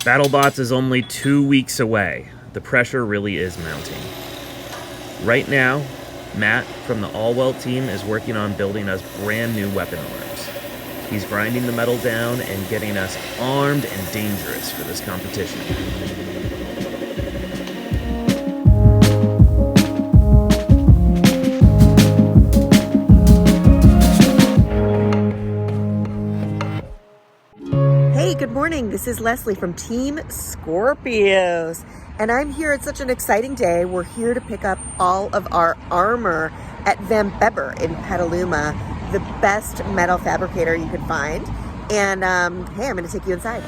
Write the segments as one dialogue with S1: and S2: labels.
S1: Battlebots is only 2 weeks away. The pressure really is mounting. Right now, Matt from the Allweld team is working on building us brand new weapon arms. He's grinding the metal down and getting us armed and dangerous for this competition.
S2: Hey, good morning. This is Leslie from Team Skorpios. And I'm here. It's such an exciting day. We're here to pick up all of our armor at Bebber in Petaluma, the best metal fabricator you could find. And hey, I'm going to take you inside.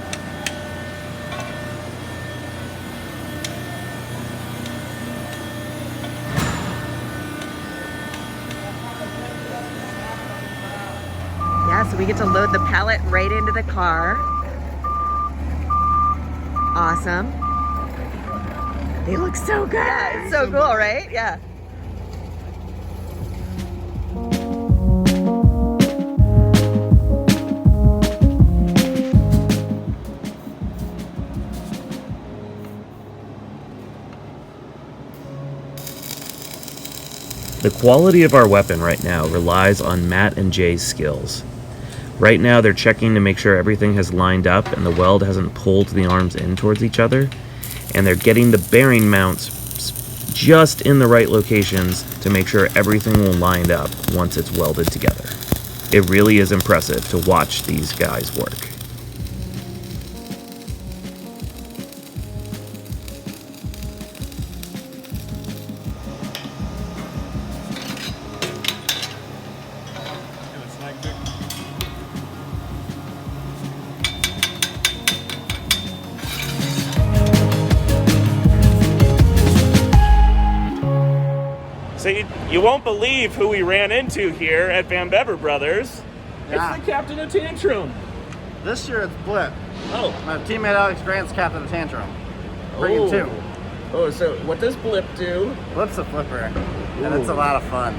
S2: Yeah, so we get to load the pallet right into the car. Awesome. They look so good. Yeah, it's so cool, right? Yeah.
S1: The quality of our weapon right now relies on Matt and Jay's skills. Right now they're checking to make sure everything has lined up and the weld hasn't pulled the arms in towards each other, and they're getting the bearing mounts just in the right locations to make sure everything will line up once it's welded together. It really is impressive to watch these guys work.
S3: So you won't believe who we ran into here at Bebber Brothers.
S4: Yeah.
S3: It's the captain of Tantrum.
S4: This year it's BLIP.
S3: Oh.
S4: My teammate Alex Grant's captain of Tantrum. Bringing two.
S3: Oh, so what does BLIP do?
S4: BLIP's a flipper, and it's a lot of fun.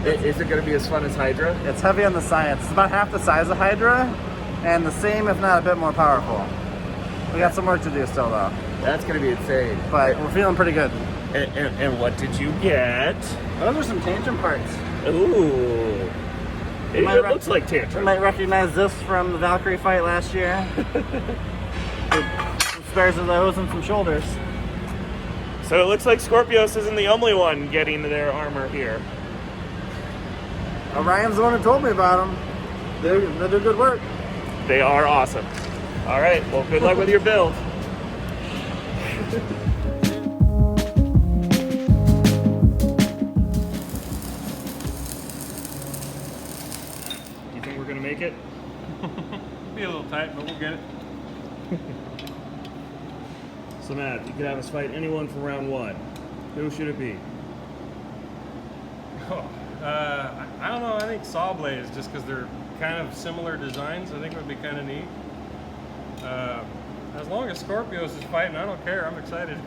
S3: Is it going to be as fun as Hydra?
S4: It's heavy on the science. It's about half the size of Hydra, and the same, if not a bit more powerful. We got some work to do still, though.
S3: That's going to be insane.
S4: But we're feeling pretty good.
S3: And what did you get?
S4: Those are some Tantrum parts.
S3: Ooh. It looks like
S4: You
S3: Tantrum.
S4: might recognize this from the Valkyrie fight last year. Some spares of those and some shoulders.
S3: So it looks like Skorpios isn't the only one getting their armor here.
S4: Orion's the one who told me about them. They do good work.
S3: They are awesome. All right, well, good luck with your build. Make it?
S5: Be a little tight, but we'll get it.
S3: So Matt, you could have us fight anyone from round one. Who should it be?
S5: Oh, I don't know. I think saw blades, just because they're kind of similar designs, I think would be kind of neat. As long as Skorpios is fighting, I don't care. I'm excited.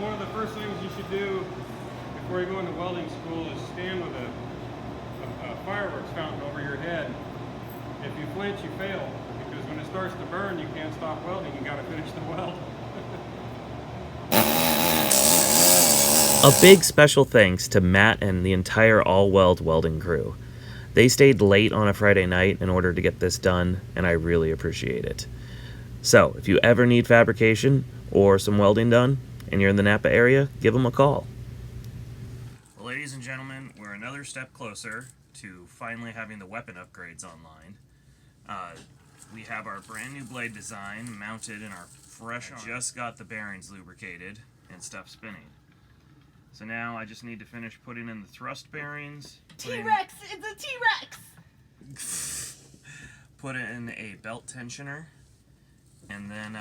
S5: One of the first things you should do before you go into welding school is stand with a fireworks fountain over your head. If you flinch, you fail, because when it starts to burn, you can't stop welding. You got to finish the weld.
S1: A big special thanks to Matt and the entire Allweld welding crew. They stayed late on a Friday night in order to get this done, and I really appreciate it. So, if you ever need fabrication or some welding done, and you're in the Napa area, give them a call. Well, ladies and gentlemen, we're another step closer to finally having the weapon upgrades online. We have our brand new blade design mounted in our fresh arm. Just got the bearings lubricated and stuff spinning. So now I just need to finish putting in the thrust bearings.
S2: T-Rex! It's a T-Rex!
S1: put it in a belt tensioner, and then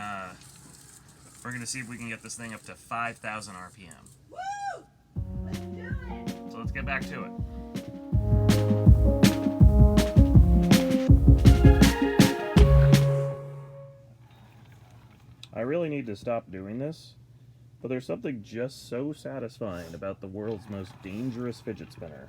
S1: we're gonna see if we can get this thing up to 5,000 RPM.
S2: Woo! Let's do it!
S1: So let's get back to it. I really need to stop doing this, but there's something just so satisfying about the world's most dangerous fidget spinner.